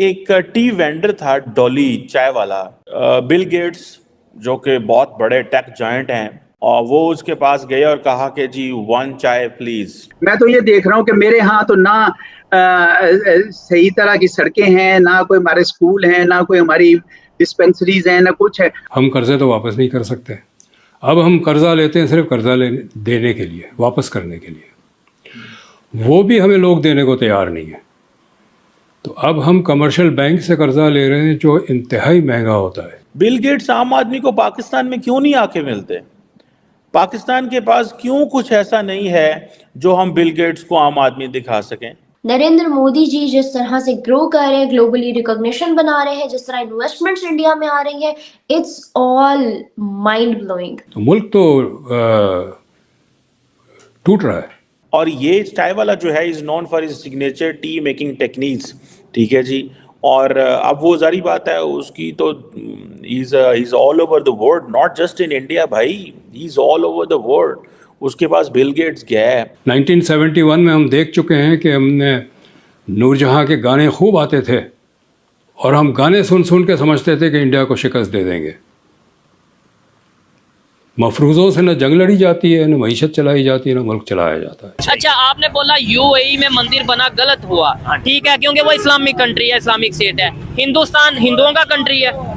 एक T vendor था, डॉली चाय वाला। बिल गेट्स जो कि बहुत बड़े टेक जायंट हैं, और वो उसके पास गए और कहा कि जी 1 चाय प्लीज। मैं तो ये देख रहा हूँ कि मेरे यहाँ तो ना सही तरह की सड़कें हैं, ना कोई हमारे स्कूल हैं, ना कोई हमारी डिस्पेंसरीज हैं, ना कुछ है। हम कर्जे तो वापस नहीं कर सकते। अब हम कर्जा लेते हैं सिर्फ कर्जा देने के लिए, वापस करने के लिए। वो भी हमें लोग देने को तैयार नहीं है। तो अब हम कमर्शियल बैंक से कर्जा ले रहे हैं जो इंतहाई महंगा होता है। बिल गेट्स आम आदमी को पाकिस्तान में क्यों नहीं आके मिलते? पाकिस्तान के पास क्यों कुछ ऐसा नहीं है जो हम बिल गेट्स को आम आदमी दिखा सकें? नरेंद्र मोदी जी जिस तरह से ग्रो कर रहे हैं, ग्लोबली रिकॉग्निशन बना रहे हैं, जिस तरह इन्वेस्टमेंट्स इंडिया में आ रही हैं, इट्स ऑल माइंड ब्लोइंग। तो मुल्क तो टूट रहा है। और ये चाय वाला जो है is known for his signature T making techniques, ठीक है जी। और अब वो जारी बात है उसकी तो is all over the world, not just in India भाई, he is all over the world. उसके पास बिल गेट्स गया है। 1971 में हम देख चुके हैं कि हमने नूरजहां के गाने खूब आते थे और हम गाने सुन सुन के समझते थे कि इंडिया को शिकस्त दे देंगे। मफरूज़ों से न जंग लड़ी जाती है, न मईशत चलाई जाती है, न मुल्क चलाया जाता है। अच्छा, आपने बोला यूएई में मंदिर बना, गलत हुआ, ठीक है, क्योंकि वो इस्लामिक कंट्री है, इस्लामिक स्टेट है। हिंदुस्तान हिंदुओं का कंट्री है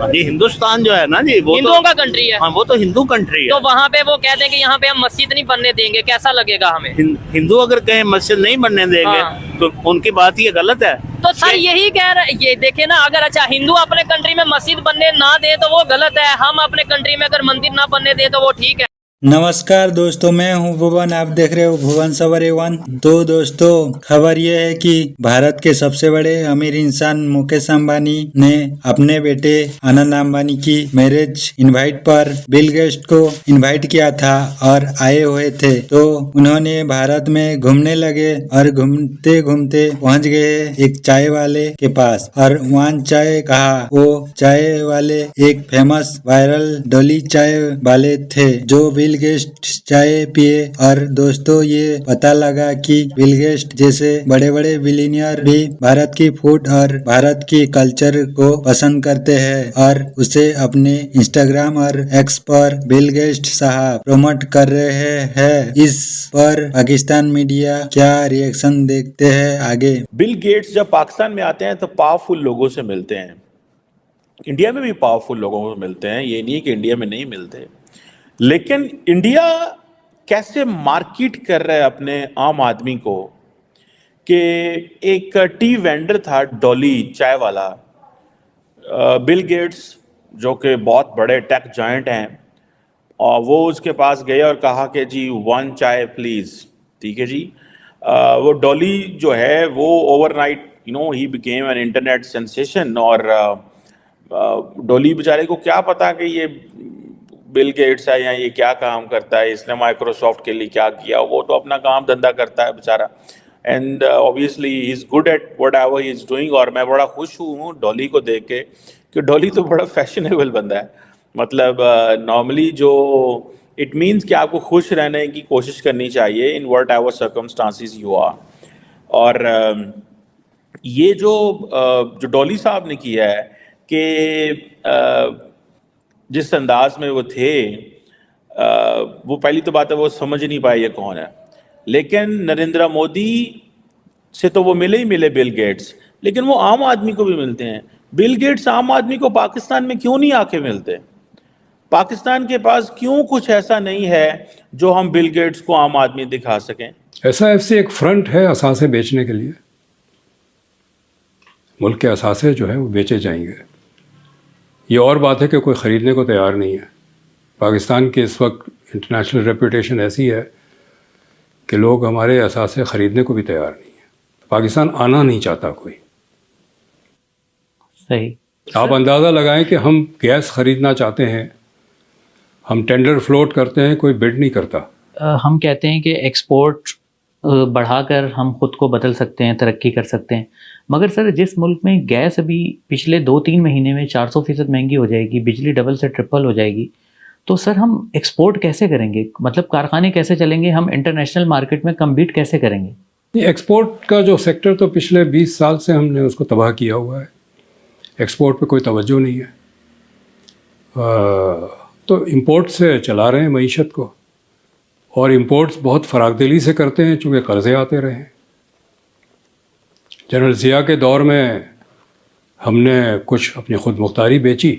जी। हिंदुस्तान जो है ना जी, वो हिंदुओं का कंट्री है। हाँ, वो तो हिंदू कंट्री है। तो वहाँ पे वो कहते हैं कि यहाँ पे हम मस्जिद नहीं बनने देंगे, कैसा लगेगा हमें? हिंदू अगर कहें मस्जिद नहीं बनने देंगे, हाँ। तो उनकी बात ये गलत है। तो सर यही कह रहे, ये देखे ना, अगर अच्छा हिंदू अपने कंट्री में मस्जिद बनने ना दे तो वो गलत है, हम अपने कंट्री में अगर मंदिर ना बनने दे तो वो ठीक है। नमस्कार दोस्तों, मैं हूं भुवन, आप देख रहे हो भुवन सवारी 1। तो दोस्तों, खबर ये है कि भारत के सबसे बड़े अमीर इंसान मुकेश अंबानी ने अपने बेटे आनंद अंबानी की मैरिज इनवाइट पर बिल गेट्स को इनवाइट किया था और आए हुए थे। तो उन्होंने भारत में घूमने लगे और घूमते घूमते पहुंच गए एक चाय वाले के पास और वहाँ चाय कहा। वो चाय वाले एक फेमस वायरल डॉली चाय वाले थे जो बिल गेट्स चाय पिए। और दोस्तों, ये पता लगा कि बिल गेट्स जैसे बड़े बड़े बिलियनियर भी भारत की फूड और भारत की कल्चर को पसंद करते हैं और उसे अपने इंस्टाग्राम और एक्स पर बिल गेट्स साहब प्रमोट कर रहे हैं। इस पर पाकिस्तान मीडिया क्या रिएक्शन देखते हैं आगे। बिल गेट्स जब पाकिस्तान में आते हैं तो पावरफुल लोगों से मिलते हैं। इंडिया में भी पावरफुल लोगों को मिलते हैं, ये नहीं कि इंडिया में नहीं मिलते। लेकिन इंडिया कैसे मार्केट कर रहा है अपने आम आदमी को कि एक टी वेंडर था, डॉली चाय वाला। बिल गेट्स जो कि बहुत बड़े टेक जायंट हैं, और वो उसके पास गए और कहा कि जी 1 चाय प्लीज़, ठीक है जी। वो डॉली जो है वो overnight he became an internet sensation. और डॉली बेचारे को क्या पता कि ये बिल गेट्स है या ये क्या काम करता है, इसने माइक्रोसॉफ्ट के लिए क्या किया। वो तो अपना काम धंधा करता है बेचारा, and obviously he is good at what ever he is doing. और मैं बड़ा खुश हूँ डॉली को देख के कि डॉली तो बड़ा फैशनेबल बंदा है। मतलब नॉर्मली जो इट मीन्स कि आपको खुश रहने की कोशिश करनी चाहिए in whatever circumstances you are. और ये जो डॉली साहब ने किया है कि जिस अंदाज में वो थे, वो पहली तो बात है वो समझ नहीं पाए ये कौन है। लेकिन नरेंद्र मोदी से तो वो मिले ही मिले बिल गेट्स, लेकिन वो आम आदमी को भी मिलते हैं। बिल गेट्स आम आदमी को पाकिस्तान में क्यों नहीं आके मिलते? पाकिस्तान के पास क्यों कुछ ऐसा नहीं है जो हम बिल गेट्स को आम आदमी दिखा सकें? SIFC एक फ्रंट है असासे बेचने के लिए। मुल्क के असासे जो है वो बेचे जाएंगे। ये और बात है कि कोई ख़रीदने को तैयार नहीं है। पाकिस्तान की इस वक्त इंटरनेशनल रेपुटेशन ऐसी है कि लोग हमारे असासे ख़रीदने को भी तैयार नहीं है। पाकिस्तान आना नहीं चाहता कोई। सही। आप अंदाज़ा लगाएं कि हम गैस ख़रीदना चाहते हैं, हम टेंडर फ्लोट करते हैं, कोई बिड नहीं करता। हम कहते हैं कि एक्सपोर्ट बढ़ाकर हम खुद को बदल सकते हैं, तरक्की कर सकते हैं। मगर सर, जिस मुल्क में गैस अभी पिछले 2-3 महीने में 400% महंगी हो जाएगी, बिजली डबल से ट्रिपल हो जाएगी, तो सर हम एक्सपोर्ट कैसे करेंगे? मतलब कारखाने कैसे चलेंगे? हम इंटरनेशनल मार्केट में कम्पीट कैसे करेंगे? एक्सपोर्ट का जो सेक्टर तो पिछले 20 साल से हमने उसको तबाह किया हुआ है। एक्सपोर्ट पे कोई तवज्जो नहीं है। तो इंपोर्ट से चला रहे हैं मईशत को, और इंपोर्ट्स बहुत फरागदिली से करते हैं चूँकि कर्ज़े आते रहे हैं। जनरल ज़िया के दौर में हमने कुछ अपनी खुद मुख्तारी बेची,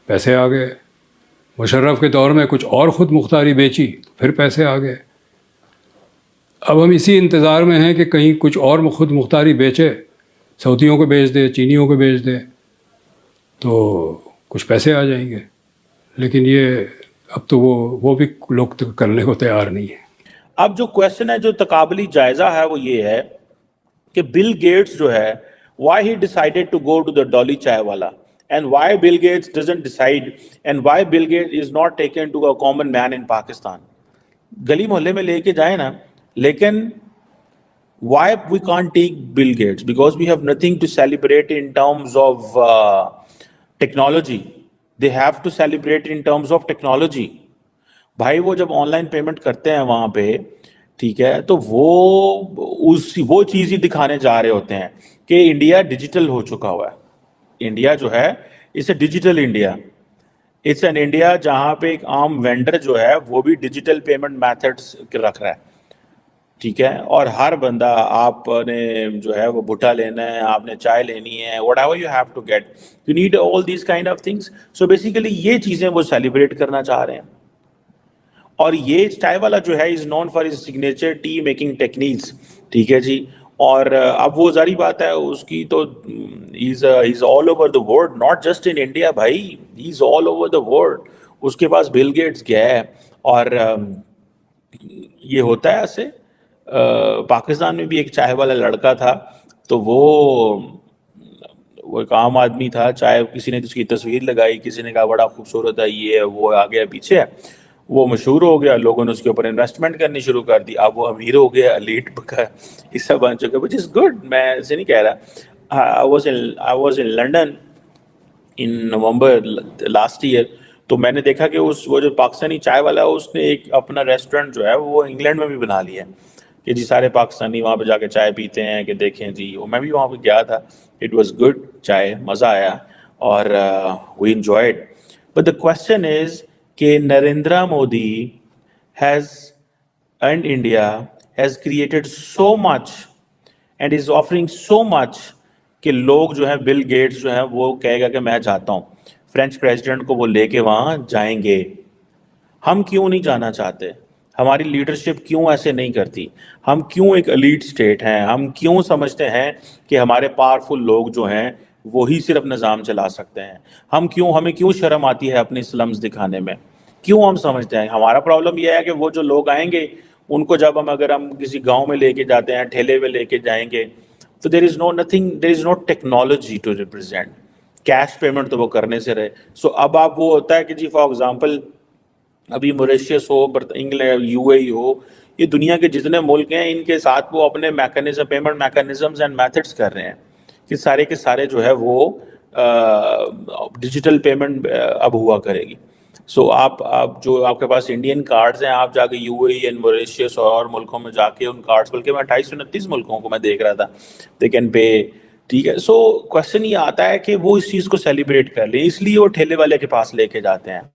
पैसे आ गए। मुशर्रफ के दौर में कुछ और ख़ुद मुख्तारी बेची, तो फिर पैसे आ गए। अब हम इसी इंतज़ार में हैं कि कहीं कुछ और ख़ुद मुख्तारी बेचे, सऊदियों को बेच दे, चीनियों को बेच दे, तो कुछ पैसे आ जाएंगे। लेकिन ये अब तो वो भी लोग तो करने को तैयार नहीं है। अब जो क्वेश्चन है, जो तकाबली जायज़ा है, वो ये है कि बिल गेट्स जो है, why he decided to go to the Dolly चाय वाला, and why Bill Gates doesn't decide, and why Bill Gates is not taken to a common man in Pakistan. गली मोहल्ले में लेके जाए ना, लेकिन why we can't take Bill Gates? Because we have nothing to celebrate in terms of technology. They have to celebrate in terms of technology. भाई वो जब ऑनलाइन पेमेंट करते हैं वहाँ पे, ठीक है, तो वो चीज़ ही दिखाने जा रहे होते हैं कि इंडिया डिजिटल हो चुका हुआ है। इंडिया जो है, it's a digital India. It's an India जहाँ पे एक आम वेंडर जो है वो भी डिजिटल पेमेंट मेथड्स रख रहा है, ठीक है, और हर बंदा, आपने जो है वो भुट्टा लेना है, आपने चाय लेनी है, whatever you have to get, you need all these kind of things. So basically ये चीज़ें वो सेलिब्रेट करना चाह रहे हैं। और ये चाय वाला जो है is known for his signature T making techniques, ठीक है जी। और अब वो जारी बात है उसकी, तो is all over the world, not just in India भाई, is all over the world. उसके पास बिल गेट्स गया है, और ये होता है ऐसे। पाकिस्तान में भी एक चाय वाला लड़का था, तो वो एक आम आदमी था। चाय किसी ने उसकी तस्वीर लगाई, किसी ने कहा बड़ा खूबसूरत है, ये है, वो आ गया पीछे है, वो मशहूर हो गया, लोगों ने उसके ऊपर इन्वेस्टमेंट करनी शुरू कर दी। अब वो अमीर हो गया, एलीट का हिस्सा बन चुका, विच इज़ गुड, मैं ऐसे नहीं कह रहा। I was in London in November last year, तो मैंने देखा कि वो जो पाकिस्तानी चाय वाला है, उसने एक अपना रेस्टोरेंट जो है वो इंग्लैंड में भी बना लिया है कि जी सारे पाकिस्तानी वहाँ पे जाके चाय पीते हैं, कि देखें जी। वो मैं भी वहाँ पे गया था, इट वाज गुड, चाय मज़ा आया, और we enjoyed. But the question is कि Narendra Modi has and India has created so much and is offering so much कि लोग जो है, बिल गेट्स जो है वो कहेगा कि मैं चाहता हूँ, फ्रेंच प्रेसिडेंट को वो लेके वहाँ जाएंगे। हम क्यों नहीं जाना चाहते? हमारी लीडरशिप क्यों ऐसे नहीं करती? हम क्यों एक एलीट स्टेट हैं? हम क्यों समझते हैं कि हमारे पावरफुल लोग जो हैं वही सिर्फ निज़ाम चला सकते हैं? हमें क्यों शर्म आती है अपनी स्लम्स दिखाने में? क्यों हम समझते हैं? हमारा प्रॉब्लम यह है कि वो जो लोग आएंगे, उनको जब अगर हम किसी गांव में लेके जाते हैं, ठेले पे लेके जाएंगे, तो there is no technology to represent. Cash payment तो वो करने से रहे। सो अब आप वो होता है कि जी फॉर एग्जांपल अभी मॉरिशस हो, इंग्लैंड, यूएई हो, ये दुनिया के जितने मुल्क हैं, इनके साथ वो अपने पेमेंट मैकेनिज्म्स एंड मेथड्स कर रहे हैं कि सारे के सारे जो है वो डिजिटल पेमेंट अब हुआ करेगी। सो आप जो आपके पास इंडियन कार्ड्स हैं, आप जाके यूएई एंड मॉरिशस और मुल्कों में जाके उन कार्ड्स, बल्कि मैं 28-29 मुल्कों को मैं देख रहा था, दे कैन पे, ठीक है। सो क्वेश्चन ये आता है कि वो इस चीज़ को सेलिब्रेट कर लें, इसलिए वो ठेले वाले के पास लेके जाते हैं।